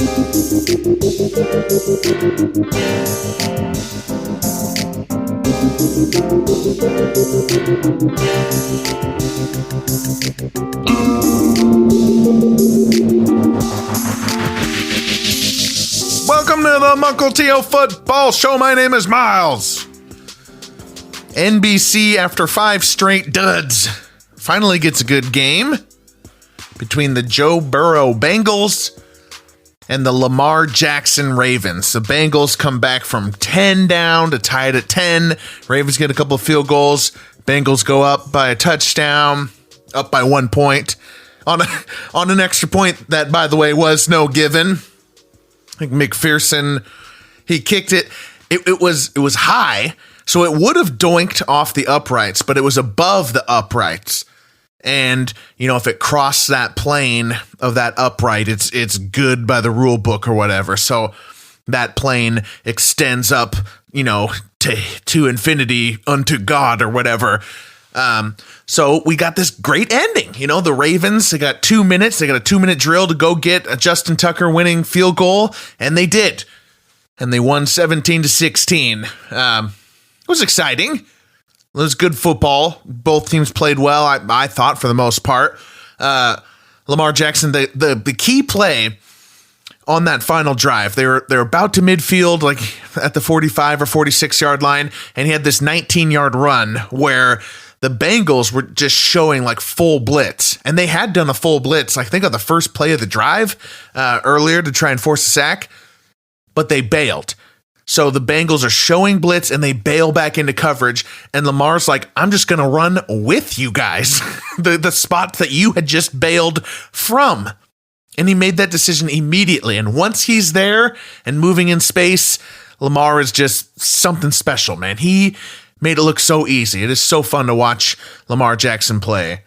Welcome to the Mukilteo Football Show. My name is Miles. NBC, after 5 straight duds, finally gets a good game between the Joe Burrow Bengals and the Lamar Jackson Ravens. The Bengals come back from 10 down to tie it at 10. Ravens get a couple of field goals. Bengals go up by a touchdown, up by 1 point on an extra point that, by the way, was no given. I think McPherson, he kicked it. It was high, so it would have doinked off the uprights, but it was above the uprights. And, you know, if it crossed that plane of that upright, it's good by the rule book or whatever. So that plane extends up, you know, to infinity unto God or whatever. So we got this great ending. You know, the Ravens, they got 2 minutes. They got a 2-minute drill to go get a Justin Tucker winning field goal, and they did. And they won 17-16. It was exciting. It was good football. Both teams played well, I thought, for the most part. Lamar Jackson, the key play on that final drive, they're about to midfield, like at the 45 or 46 yard line, and he had this 19-yard run where the Bengals were just showing like full blitz, and they had done a full blitz, I think, on the first play of the drive earlier to try and force a sack, but they bailed. So the Bengals are showing blitz and they bail back into coverage. And Lamar's like, I'm just going to run with you guys, the spot that you had just bailed from. And he made that decision immediately. And once he's there and moving in space, Lamar is just something special, man. He made it look so easy. It is so fun to watch Lamar Jackson play.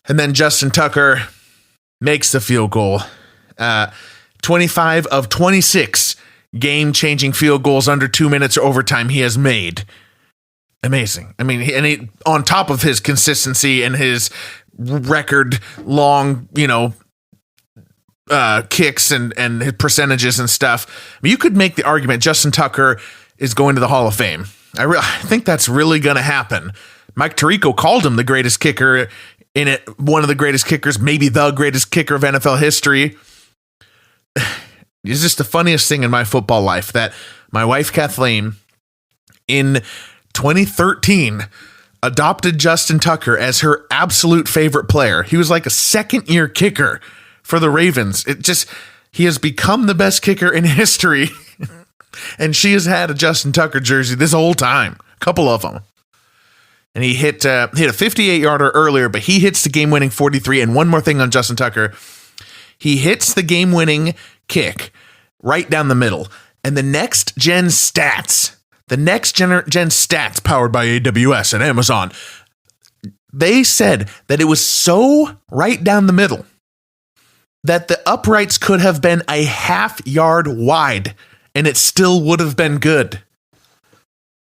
And then Justin Tucker makes the field goal. 25 of 26 game-changing field goals under 2 minutes or overtime he has made. Amazing. I mean, on top of his consistency and his record long, you know, kicks and his percentages and stuff, I mean, you could make the argument Justin Tucker is going to the Hall of Fame. I think that's really going to happen. Mike Tirico called him the greatest kicker in it, one of the greatest kickers, maybe the greatest kicker of NFL history. It's just the funniest thing in my football life that my wife, Kathleen, in 2013, adopted Justin Tucker as her absolute favorite player. He was like a second-year kicker for the Ravens. He has become the best kicker in history, and she has had a Justin Tucker jersey this whole time, a couple of them. And he hit a 58-yarder earlier, but he hits the game-winning 43. And one more thing on Justin Tucker. He hits the game-winning kick right down the middle. And the next gen stats powered by AWS and Amazon, they said that it was so right down the middle that the uprights could have been a half-yard wide and it still would have been good.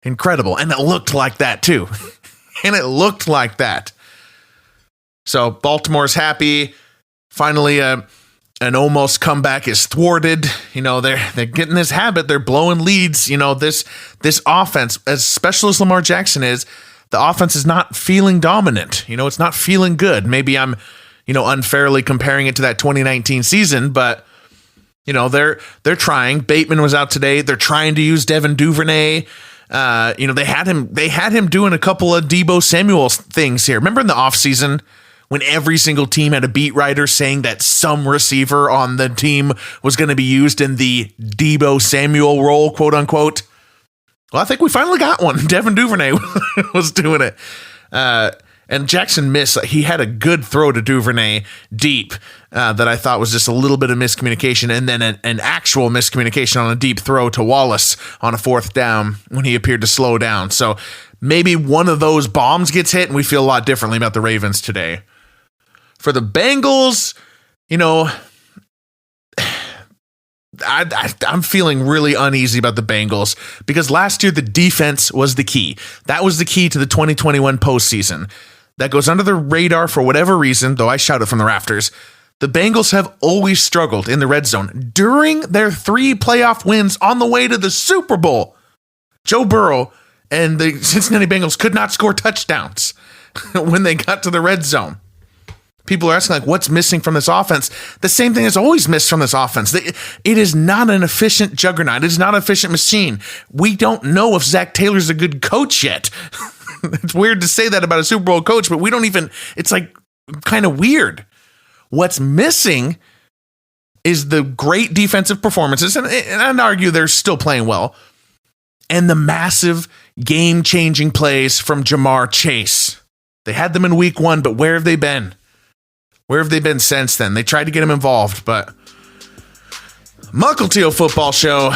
Incredible. And it looked like that too. So Baltimore's happy. Finally, an almost comeback is thwarted. You know, they're getting this habit. They're blowing leads. You know, this offense, as special as Lamar Jackson is, the offense is not feeling dominant. You know, it's not feeling good. Maybe I'm, you know, unfairly comparing it to that 2019 season, but you know, they're trying. Bateman was out today. They're trying to use Devin Duvernay. You know, they had him doing a couple of Deebo Samuel things here. Remember in the offseason when every single team had a beat writer saying that some receiver on the team was going to be used in the Deebo Samuel role, quote unquote? Well, I think we finally got one. Devin Duvernay was doing it. And Jackson missed. He had a good throw to Duvernay deep that I thought was just a little bit of miscommunication, and then an actual miscommunication on a deep throw to Wallace on a 4th down when he appeared to slow down. So maybe one of those bombs gets hit and we feel a lot differently about the Ravens today. For the Bengals, you know, I'm feeling really uneasy about the Bengals because last year the defense was the key. That was the key to the 2021 postseason. That goes under the radar for whatever reason, though I shout it from the rafters. The Bengals have always struggled in the red zone. During their 3 playoff wins on the way to the Super Bowl, Joe Burrow and the Cincinnati Bengals could not score touchdowns when they got to the red zone. People are asking, like, what's missing from this offense? The same thing is always missed from this offense. It is not an efficient juggernaut. It is not an efficient machine. We don't know if Zach Taylor's a good coach yet. It's weird to say that about a Super Bowl coach, but we don't even, it's like kind of weird. What's missing is the great defensive performances, and I'd argue they're still playing well, and the massive game-changing plays from Jamar Chase. They had them in week 1, but where have they been? Where have they been since then? They tried to get him involved, but Mukilteo Football Show.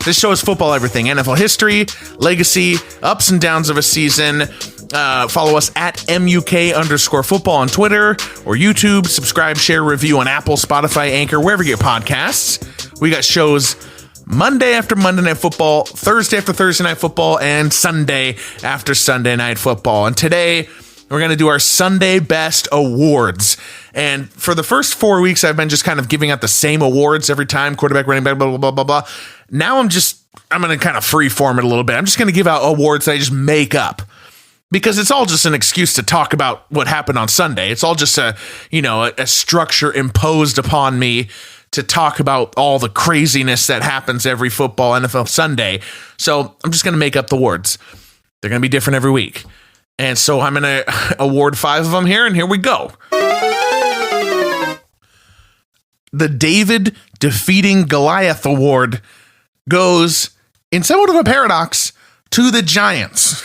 This show is football everything. NFL history, legacy, ups and downs of a season. Follow us at MUK_football on Twitter or YouTube. Subscribe, share, review on Apple, Spotify, Anchor, wherever you get podcasts. We got shows Monday after Monday Night Football, Thursday after Thursday Night Football, and Sunday after Sunday Night Football. And today, we're going to do our Sunday Best Awards. And for the first 4 weeks, I've been just kind of giving out the same awards every time. Quarterback, running back, blah, blah, blah, blah, blah. Now I'm going to kind of freeform it a little bit. I'm just going to give out awards that I just make up. Because it's all just an excuse to talk about what happened on Sunday. It's all just a structure imposed upon me to talk about all the craziness that happens every football NFL Sunday. So I'm just going to make up the awards. They're going to be different every week. And so I'm going to award 5 of them here, and here we go. The David Defeating Goliath Award goes, in somewhat of a paradox, to the Giants.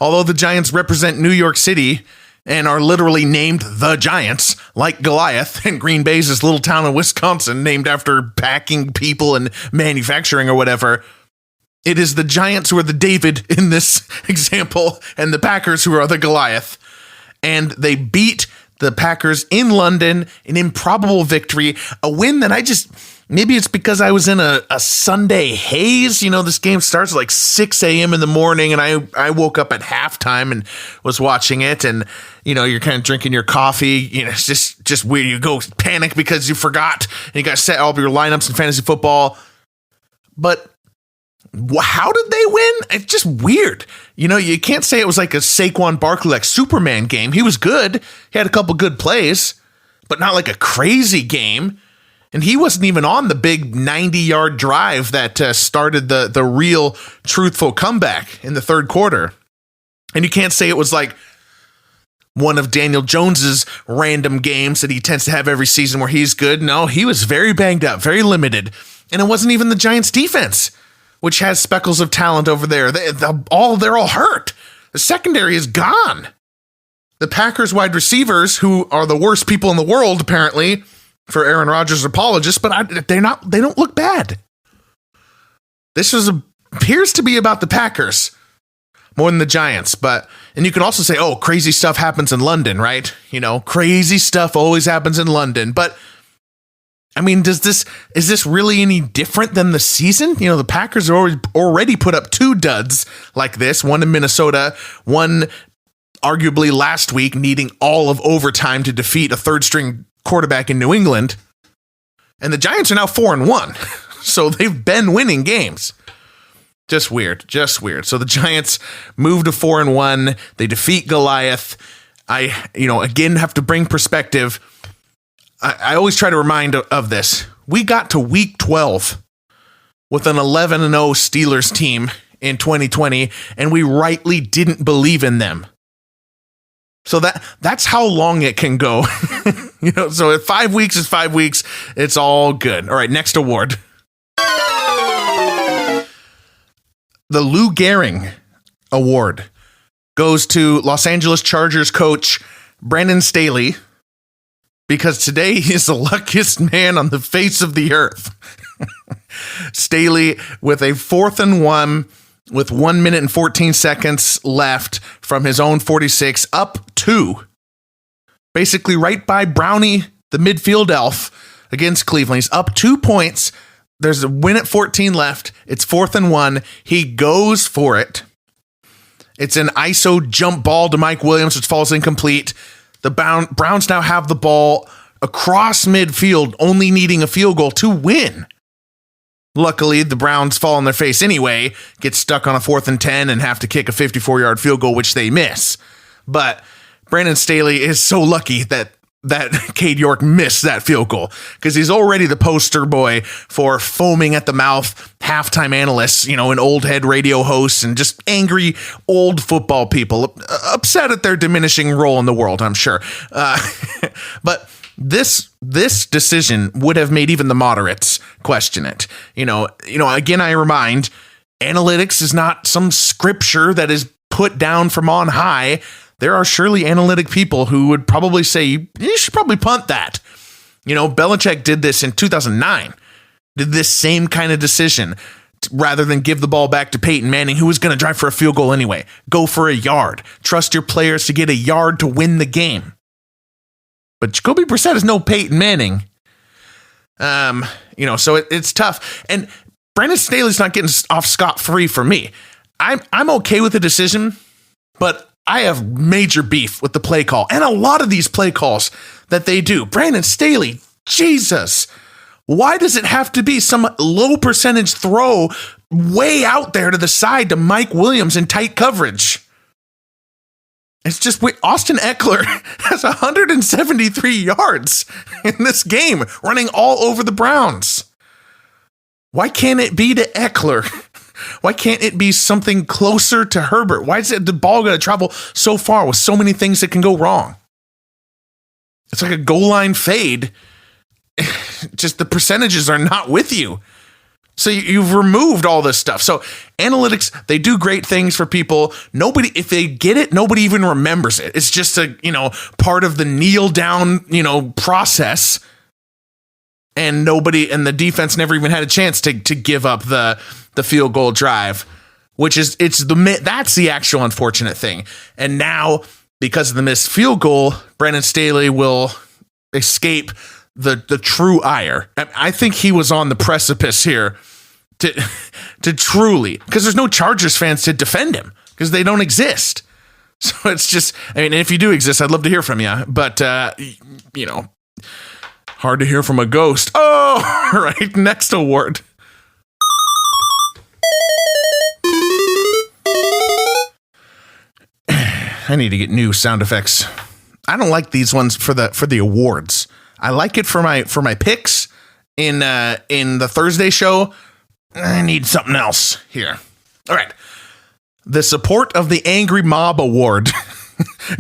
Although the Giants represent New York City and are literally named the Giants, like Goliath, and Green Bay's this little town in Wisconsin named after packing people and manufacturing or whatever. It is the Giants who are the David in this example, and the Packers who are the Goliath. And they beat the Packers in London, an improbable victory, a win that maybe it's because I was in a Sunday haze. You know, this game starts at like 6 a.m. in the morning, and I woke up at halftime and was watching it, and, you're kind of drinking your coffee. It's just weird. You go panic because you forgot, and you got to set all of your lineups in fantasy football. But how did they win? It's just weird. You can't say it was like a Saquon Barkley, like Superman game. He was good. He had a couple good plays, but not like a crazy game. And he wasn't even on the big 90-yard drive that started the real truthful comeback in the third quarter. And you can't say it was like one of Daniel Jones's random games that he tends to have every season where he's good. No, he was very banged up, very limited. And it wasn't even the Giants defense, which has speckles of talent over there. They're all hurt. The secondary is gone. The Packers wide receivers, who are the worst people in the world, apparently, for Aaron Rodgers apologists, but they don't look bad. This appears to be about the Packers more than the Giants, and you could also say, oh, crazy stuff happens in London, right? Crazy stuff always happens in London, but I mean, is this really any different than the season? The Packers are already put up 2 duds like this, one in Minnesota, one arguably last week needing all of overtime to defeat a third-string quarterback in New England. And the Giants are now 4-1, so they've been winning games. Just weird. So the Giants move to 4-1. They defeat Goliath. I again have to bring perspective. I always try to remind of this. We got to week 12 with an 11-0 Steelers team in 2020, and we rightly didn't believe in them. So that's how long it can go. So if 5 weeks is 5 weeks, it's all good. All right, next award. The Lou Gehrig Award goes to Los Angeles Chargers coach Brandon Staley, because today he is the luckiest man on the face of the earth. Staley with a 4th and 1 with 1 minute and 14 seconds left from his own 46, up 2. Basically right by Brownie, the midfield elf, against Cleveland. He's up 2 points. There's a win at 14 left. It's 4th and 1. He goes for it. It's an ISO jump ball to Mike Williams, which falls incomplete. The Browns now have the ball across midfield, only needing a field goal to win. Luckily, the Browns fall on their face anyway, get stuck on a 4th and 10 and have to kick a 54-yard field goal, which they miss. But Brandon Staley is so lucky that Cade York missed that field goal, because he's already the poster boy for foaming at the mouth halftime analysts, and old head radio hosts and just angry old football people upset at their diminishing role in the world, I'm sure. But this decision would have made even the moderates question it. Again, I remind, analytics is not some scripture that is put down from on high. There are surely analytic people who would probably say, you should probably punt that. Belichick did this in 2009, did this same kind of decision rather than give the ball back to Peyton Manning, who was going to drive for a field goal anyway. Go for a yard. Trust your players to get a yard to win the game. But Jacoby Brissett is no Peyton Manning. So it's tough. And Brandon Staley's not getting off scot-free for me. I'm okay with the decision, but I have major beef with the play call and a lot of these play calls that they do. Brandon Staley, Jesus, why does it have to be some low percentage throw way out there to the side to Mike Williams in tight coverage? It's just, Austin Eckler has 173 yards in this game, running all over the Browns. Why can't it be to Eckler? Why can't it be something closer to Herbert? Why is the ball going to travel so far with so many things that can go wrong? It's like a goal line fade. Just the percentages are not with you. So you've removed all this stuff. So analytics, they do great things for people. Nobody, if they get it, nobody even remembers it. It's just a, part of the kneel down, process. And the defense never even had a chance to give up the field goal drive, which is, that's the actual unfortunate thing. And now, because of the missed field goal, Brandon Staley will escape the true ire. I think he was on the precipice here to truly, because there's no Chargers fans to defend him because they don't exist. So it's just, if you do exist, I'd love to hear from you, but hard to hear from a ghost. Oh, all right. Next award. I need to get new sound effects. I don't like these ones for the awards. I like it for my picks in the Thursday show. I need something else here. All right. The Support of the Angry Mob Award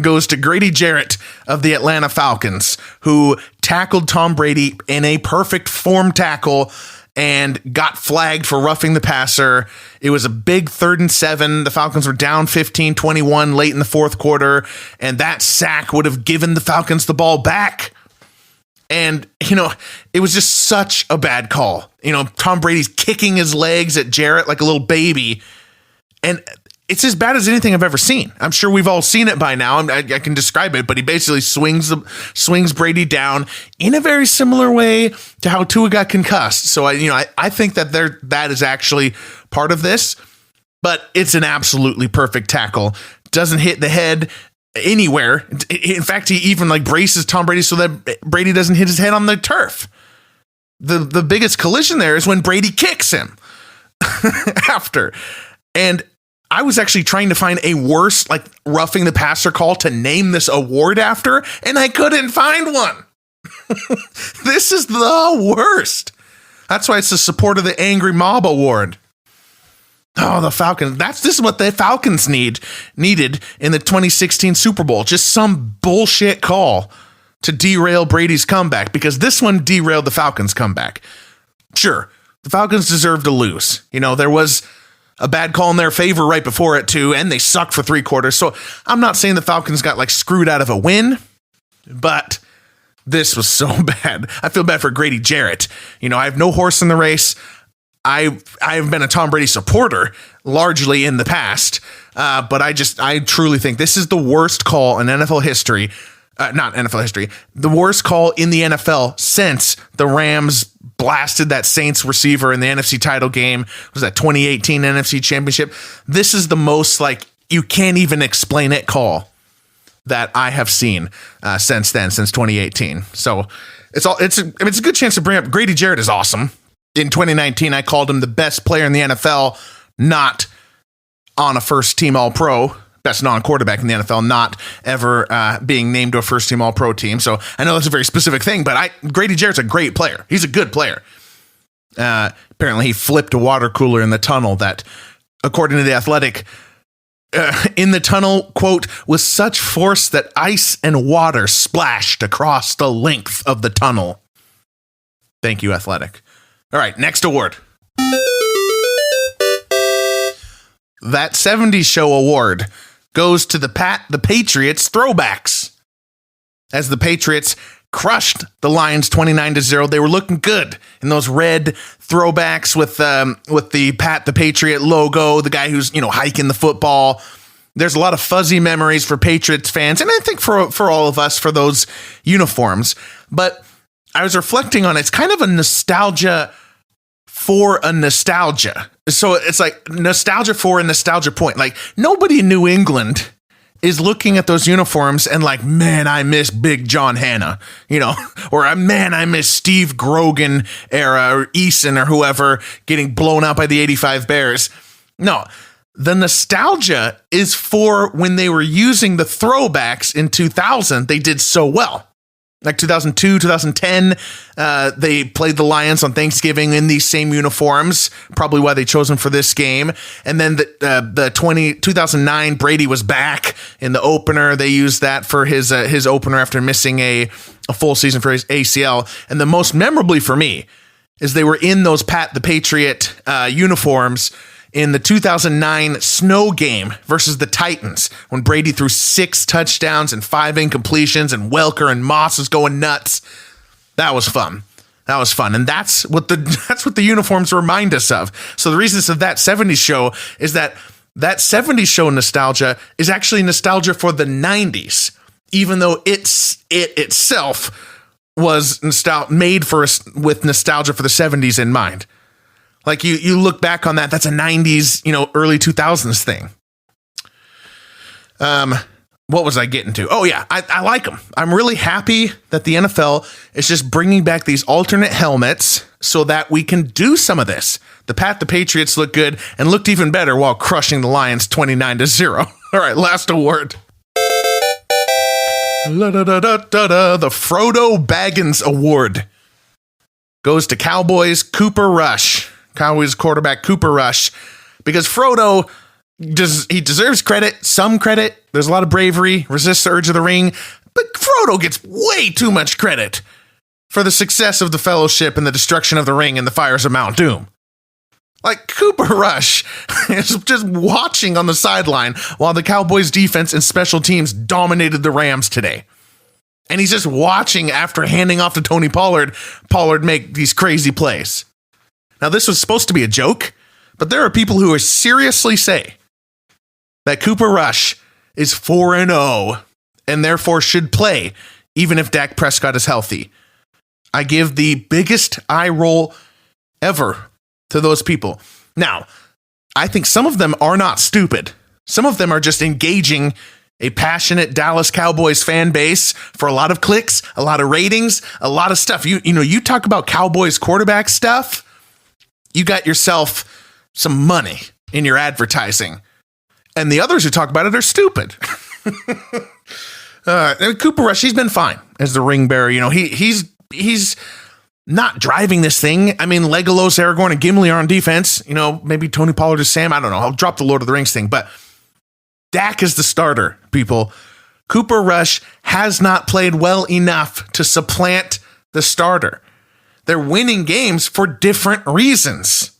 goes to Grady Jarrett of the Atlanta Falcons, who tackled Tom Brady in a perfect form tackle and got flagged for roughing the passer. It was a big 3rd and 7. The Falcons were down 15-21 late in the fourth quarter, and that sack would have given the Falcons the ball back. And, it was just such a bad call. Tom Brady's kicking his legs at Jarrett like a little baby. And it's as bad as anything I've ever seen. I'm sure we've all seen it by now. I can describe it, but he basically swings Brady down in a very similar way to how Tua got concussed. So I think that is actually part of this, but it's an absolutely perfect tackle. Doesn't hit the head anywhere. In fact, he even braces Tom Brady so that Brady doesn't hit his head on the turf. The biggest collision there is when Brady kicks him after. And I was actually trying to find a worse, roughing the passer call to name this award after, and I couldn't find one. This is the worst. That's why it's the Support of the Angry Mob Award. Oh, the Falcons. This is what the Falcons needed in the 2016 Super Bowl. Just some bullshit call to derail Brady's comeback, because this one derailed the Falcons' comeback. Sure, the Falcons deserve to lose. There was a bad call in their favor right before it too, and they sucked for 3 quarters. So I'm not saying the Falcons got screwed out of a win, but this was so bad. I feel bad for Grady Jarrett. I have no horse in the race. I've been a Tom Brady supporter largely in the past, but I truly think this is the worst call in NFL history. Not NFL history, the worst call in the NFL since the Rams blasted that Saints receiver in the NFC title game. Was that 2018 NFC championship? This is the most you can't even explain it call. that I have seen since 2018. So it's a good chance to bring up Grady Jarrett is awesome. In 2019, I called him the best player in the NFL, not on a first-team All-Pro, best non-quarterback in the NFL, not ever being named to a first-team All-Pro team. So I know that's a very specific thing, but Grady Jarrett's a great player. He's a good player. Apparently, he flipped a water cooler in the tunnel that, according to The Athletic, in the tunnel, quote, with such force that ice and water splashed across the length of the tunnel. Thank you, Athletic. All right, next award. That 70s Show award goes to the Patriots throwbacks. As the Patriots crushed the Lions 29-0, they were looking good in those red throwbacks with the Pat the Patriot logo, the guy who's, hiking the football. There's a lot of fuzzy memories for Patriots fans, and I think for all of us for those uniforms. But I was reflecting on it. It's kind of a nostalgia for a nostalgia. So it's like nostalgia for a nostalgia point. Like nobody in New England is looking at those uniforms and like, man, I miss Big John Hanna, or man, I miss Steve Grogan era or Eason or whoever getting blown out by the 85 Bears. No, the nostalgia is for when they were using the throwbacks in 2000. They did so well. Like 2002, 2010, they played the Lions on Thanksgiving in these same uniforms, probably why they chose them for this game. And then the 2009, Brady was back in the opener. They used that for his opener after missing a full season for his ACL. And the most memorably for me is they were in those Pat the Patriot uniforms in the 2009 snow game versus the Titans, when Brady threw 6 touchdowns and 5 incompletions and Welker and Moss was going nuts. That was fun. And that's what the uniforms remind us of. So the reason of that 70s show is that 70s show nostalgia is actually nostalgia for the 90s, even though it itself was made with nostalgia for the 70s in mind. Like you look back on that's a 90s, early 2000s thing. What was I getting to? Oh yeah, I like them. I'm really happy that the NFL is just bringing back these alternate helmets so that we can do some of this. The Patriots look good and looked even better while crushing the Lions 29-0. All right, last award. The Frodo Baggins Award goes to Cowboys Cooper Rush. Cowboys quarterback Cooper Rush, because Frodo deserves credit, some credit. There's a lot of bravery, resists the urge of the ring, but Frodo gets way too much credit for the success of the Fellowship and the destruction of the ring and the fires of Mount Doom. Like Cooper Rush is just watching on the sideline while the Cowboys defense and special teams dominated the Rams today. And he's just watching after handing off to Tony Pollard make these crazy plays. Now, this was supposed to be a joke, but there are people who seriously say that Cooper Rush is 4-0 and therefore should play even if Dak Prescott is healthy. I give the biggest eye roll ever to those people. Now, I think some of them are not stupid. Some of them are just engaging a passionate Dallas Cowboys fan base for a lot of clicks, a lot of ratings, a lot of stuff. You talk about Cowboys quarterback stuff, you got yourself some money in your advertising. And the others who talk about it are stupid. Cooper Rush, he's been fine as the ring bearer. He's not driving this thing. I mean, Legolas, Aragorn, and Gimli are on defense. Maybe Tony Pollard is Sam. I don't know. I'll drop the Lord of the Rings thing. But Dak is the starter, people. Cooper Rush has not played well enough to supplant the starter. They're winning games for different reasons.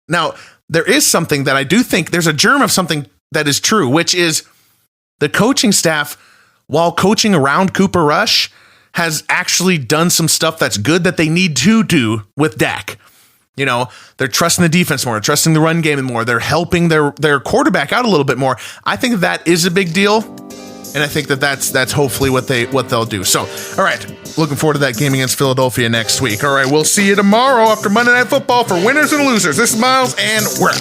Now, there is something that I do think there's a germ of something that is true, which is the coaching staff, while coaching around Cooper Rush, has actually done some stuff that's good that they need to do with Dak. They're trusting the defense more, trusting the run game more. They're helping their quarterback out a little bit more. I think that is a big deal. And I think that's hopefully what they'll do. So, all right, looking forward to that game against Philadelphia next week. All right, we'll see you tomorrow after Monday Night Football for winners and losers. This is Miles, and we're out.